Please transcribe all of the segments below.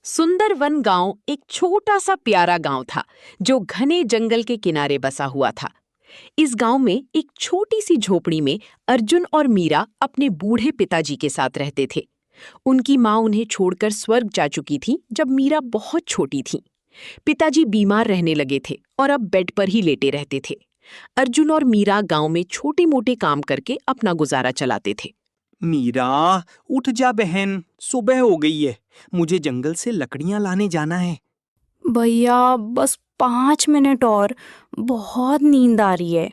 सुंदरवन गांव एक छोटा सा प्यारा गांव था जो घने जंगल के किनारे बसा हुआ था। इस गांव में एक छोटी सी झोपड़ी में अर्जुन और मीरा अपने बूढ़े पिताजी के साथ रहते थे। उनकी माँ उन्हें छोड़कर स्वर्ग जा चुकी थी जब मीरा बहुत छोटी थी। पिताजी बीमार रहने लगे थे और अब बेड पर ही लेटे रहते थे। अर्जुन और मीरा गांव में छोटे मोटे काम करके अपना गुजारा चलाते थे। मीरा, उठ जा बहन, सुबह हो गई है। मुझे जंगल से लकड़ियां लाने जाना है। भैया बस 5 मिनट और, बहुत नींद आ रही है।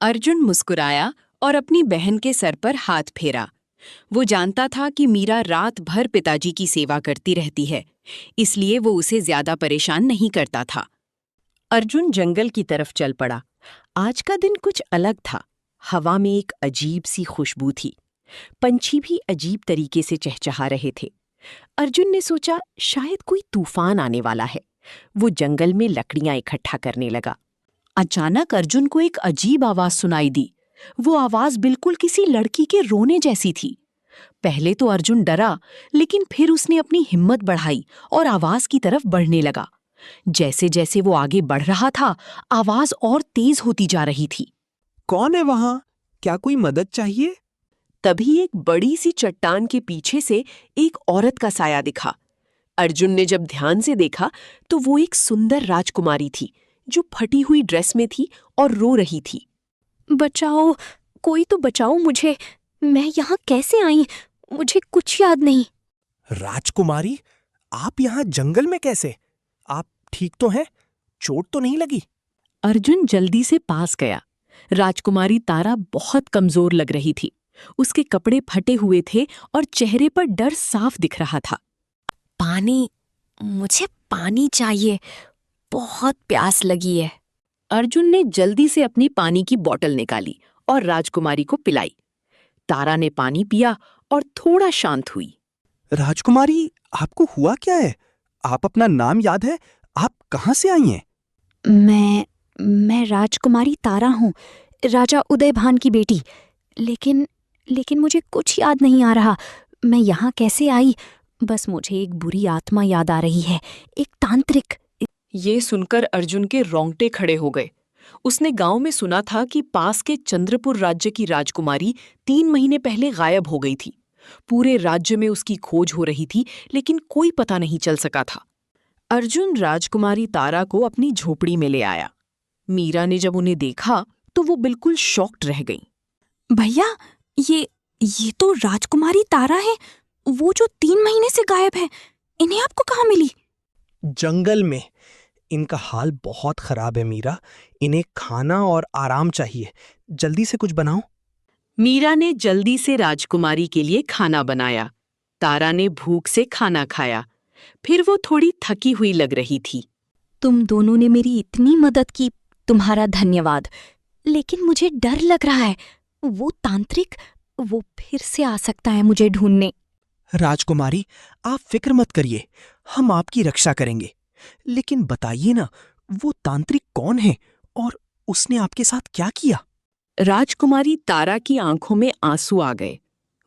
अर्जुन मुस्कुराया और अपनी बहन के सर पर हाथ फेरा। वो जानता था कि मीरा रात भर पिताजी की सेवा करती रहती है, इसलिए वो उसे ज्यादा परेशान नहीं करता था। अर्जुन जंगल की तरफ चल पड़ा। आज का दिन कुछ अलग था। हवा में एक अजीब सी खुशबू थी। पंछी भी अजीब तरीके से चहचहा रहे थे। अर्जुन ने सोचा शायद कोई तूफान आने वाला है। वो जंगल में लकड़ियां इकट्ठा करने लगा। अचानक अर्जुन को एक अजीब आवाज सुनाई दी। वो आवाज बिल्कुल किसी लड़की के रोने जैसी थी। पहले तो अर्जुन डरा, लेकिन फिर उसने अपनी हिम्मत बढ़ाई और आवाज की तरफ बढ़ने लगा। जैसे जैसे वो आगे बढ़ रहा था, आवाज और तेज होती जा रही थी। कौन है वहां? क्या कोई मदद चाहिए? तभी एक बड़ी सी चट्टान के पीछे से एक औरत का साया दिखा। अर्जुन ने जब ध्यान से देखा तो वो एक सुंदर राजकुमारी थी जो फटी हुई ड्रेस में थी और रो रही थी। बचाओ, कोई तो बचाओ मुझे। मैं यहाँ कैसे आई? मुझे कुछ याद नहीं। राजकुमारी, आप यहाँ जंगल में कैसे? आप ठीक तो हैं? चोट तो नहीं लगी? अर्जुन जल्दी से पास गया। राजकुमारी तारा बहुत कमजोर लग रही थी। उसके कपड़े फटे हुए थे और चेहरे पर डर साफ दिख रहा था। पानी, मुझे पानी चाहिए, बहुत प्यास लगी है। अर्जुन ने जल्दी से अपनी पानी की बोतल निकाली और राजकुमारी को पिलाई। तारा ने पानी पिया और थोड़ा शांत हुई। राजकुमारी, आपको हुआ क्या है? आप अपना नाम याद है? आप कहाँ से आई हैं? मैं राजकुमारी तारा हूँ, राजा उदयभान की बेटी। लेकिन मुझे कुछ याद नहीं आ रहा। मैं यहाँ कैसे आई? बस मुझे एक बुरी आत्मा याद आ रही है, एक तांत्रिक। ये सुनकर अर्जुन के रोंगटे खड़े हो गए। उसने गांव में सुना था कि पास के चंद्रपुर राज्य की राजकुमारी 3 महीने पहले गायब हो गई थी। पूरे राज्य में उसकी खोज हो रही थी, लेकिन कोई पता नहीं चल सका था। अर्जुन राजकुमारी तारा को अपनी झोपड़ी में ले आया। मीरा ने जब उन्हें देखा तो वो बिल्कुल शॉक्ड रह गई। भैया, ये तो राजकुमारी तारा है, वो जो 3 महीने से गायब है। इन्हें आपको कहाँ मिली? जंगल में। इनका हाल बहुत खराब है मीरा। इन्हें खाना और आराम चाहिए। जल्दी से कुछ बनाओ। मीरा ने जल्दी से राजकुमारी के लिए खाना बनाया। तारा ने भूख से खाना खाया। फिर वो थोड़ी थकी हुई लग रही थी। तुम दोनों ने मेरी इतनी मदद की, तुम्हारा धन्यवाद। लेकिन मुझे डर लग रहा है। वो तांत्रिक, वो फिर से आ सकता है मुझे ढूंढने। राजकुमारी, आप फिक्र मत करिए, हम आपकी रक्षा करेंगे। लेकिन बताइए ना, वो तांत्रिक कौन है और उसने आपके साथ क्या किया? राजकुमारी तारा की आंखों में आंसू आ गए।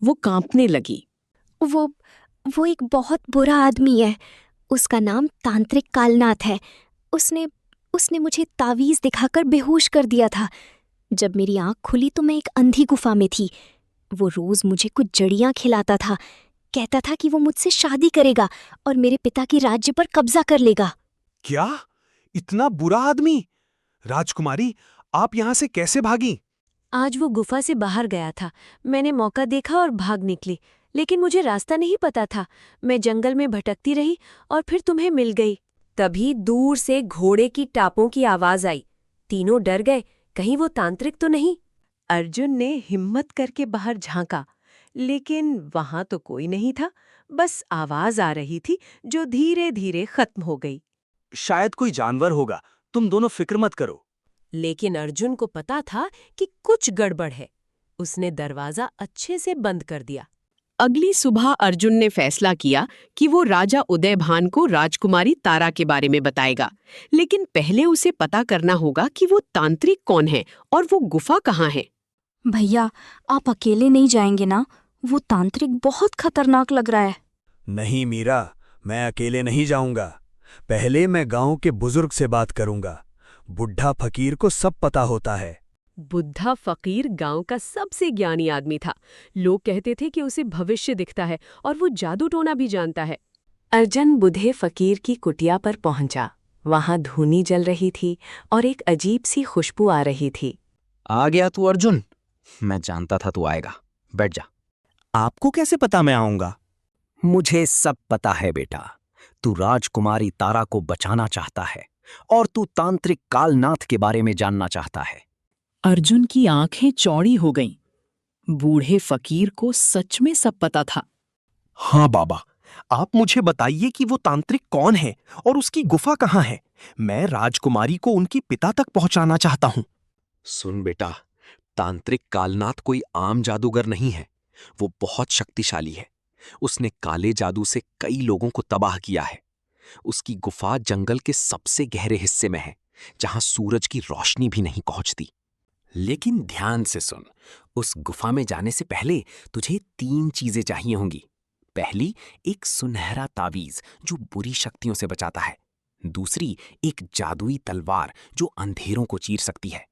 वो कांपने लगी। वो एक बहुत बुरा आदमी है। उसका नाम तांत्रिक कालनाथ है। उसने मुझे तावीज दिखाकर बेहोश कर दिया था। जब मेरी आंख खुली तो मैं एक अंधी गुफा में थी। वो रोज मुझे कुछ जड़ियां खिलाता था। कहता था कि वो मुझसे शादी करेगा और मेरे पिता के राज्य पर कब्जा कर लेगा। क्या? इतना बुरा आदमी? राजकुमारी, आप यहाँ से कैसे भागी? आज वो गुफा से बाहर गया था। मैंने मौका देखा और भाग निकली, लेकिन मुझे रास्ता नहीं पता था। मैं जंगल में भटकती रही और फिर तुम्हें मिल गई। तभी दूर से घोड़े की टापों की आवाज आई। तीनों डर गए, कहीं वो तांत्रिक तो नहीं। अर्जुन ने हिम्मत करके बाहर झांका, लेकिन वहां तो कोई नहीं था। बस आवाज आ रही थी जो धीरे धीरे खत्म हो गई। शायद कोई जानवर होगा, तुम दोनों फिक्र मत करो। लेकिन अर्जुन को पता था कि कुछ गड़बड़ है। उसने दरवाजा अच्छे से बंद कर दिया। अगली सुबह अर्जुन ने फैसला किया कि वो राजा उदयभान को राजकुमारी तारा के बारे में बताएगा, लेकिन पहले उसे पता करना होगा कि वो तांत्रिक कौन है और वो गुफा कहाँ है। भैया, आप अकेले नहीं जाएंगे ना? वो तांत्रिक बहुत खतरनाक लग रहा है। नहीं मीरा, मैं अकेले नहीं जाऊंगा। पहले मैं गांव के बुजुर्ग से बात करूंगा। बुढ़ा फकीर को सब पता होता है। बुढ़ा फकीर गांव का सबसे ज्ञानी आदमी था। लोग कहते थे कि उसे भविष्य दिखता है और वो जादू टोना भी जानता है। अर्जुन बूढ़े फकीर की कुटिया पर पहुंचा। वहां धूनी जल रही थी और एक अजीब सी खुशबू आ रही थी। आ गया तू अर्जुन? मैं जानता था तू आएगा। बैठ जा। आपको कैसे पता मैं आऊंगा? मुझे सब पता है बेटा। तू राजकुमारी तारा को बचाना चाहता है और तू तांत्रिक कालनाथ के बारे में जानना चाहता है। अर्जुन की आंखें चौड़ी हो गईं। बूढ़े फकीर को सच में सब पता था। हाँ बाबा, आप मुझे बताइए कि वो तांत्रिक कौन है और उसकी गुफा कहाँ है। मैं राजकुमारी को उनकी पिता तक पहुंचाना चाहता हूं। सुन बेटा, तांत्रिक कालनाथ कोई आम जादूगर नहीं है। वो बहुत शक्तिशाली है। उसने काले जादू से कई लोगों को तबाह किया है। उसकी गुफा जंगल के सबसे गहरे हिस्से में है, जहां सूरज की रोशनी भी नहीं पहुंचती। लेकिन ध्यान से सुन, उस गुफा में जाने से पहले तुझे 3 चीजें चाहिए होंगी। पहली, एक सुनहरा तावीज जो बुरी शक्तियों से बचाता है। दूसरी, एक जादुई तलवार जो अंधेरों को चीर सकती है।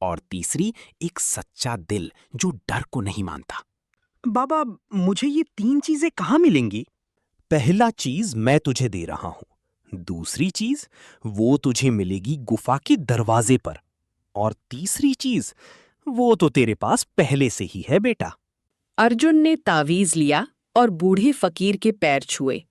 और तीसरी, एक सच्चा दिल जो डर को नहीं मानता। बाबा, मुझे ये 3 चीजें कहाँ मिलेंगी? पहला चीज मैं तुझे दे रहा हूं। दूसरी चीज वो तुझे मिलेगी गुफा के दरवाजे पर। और तीसरी चीज वो तो तेरे पास पहले से ही है बेटा। अर्जुन ने तावीज लिया और बूढ़े फकीर के पैर छुए।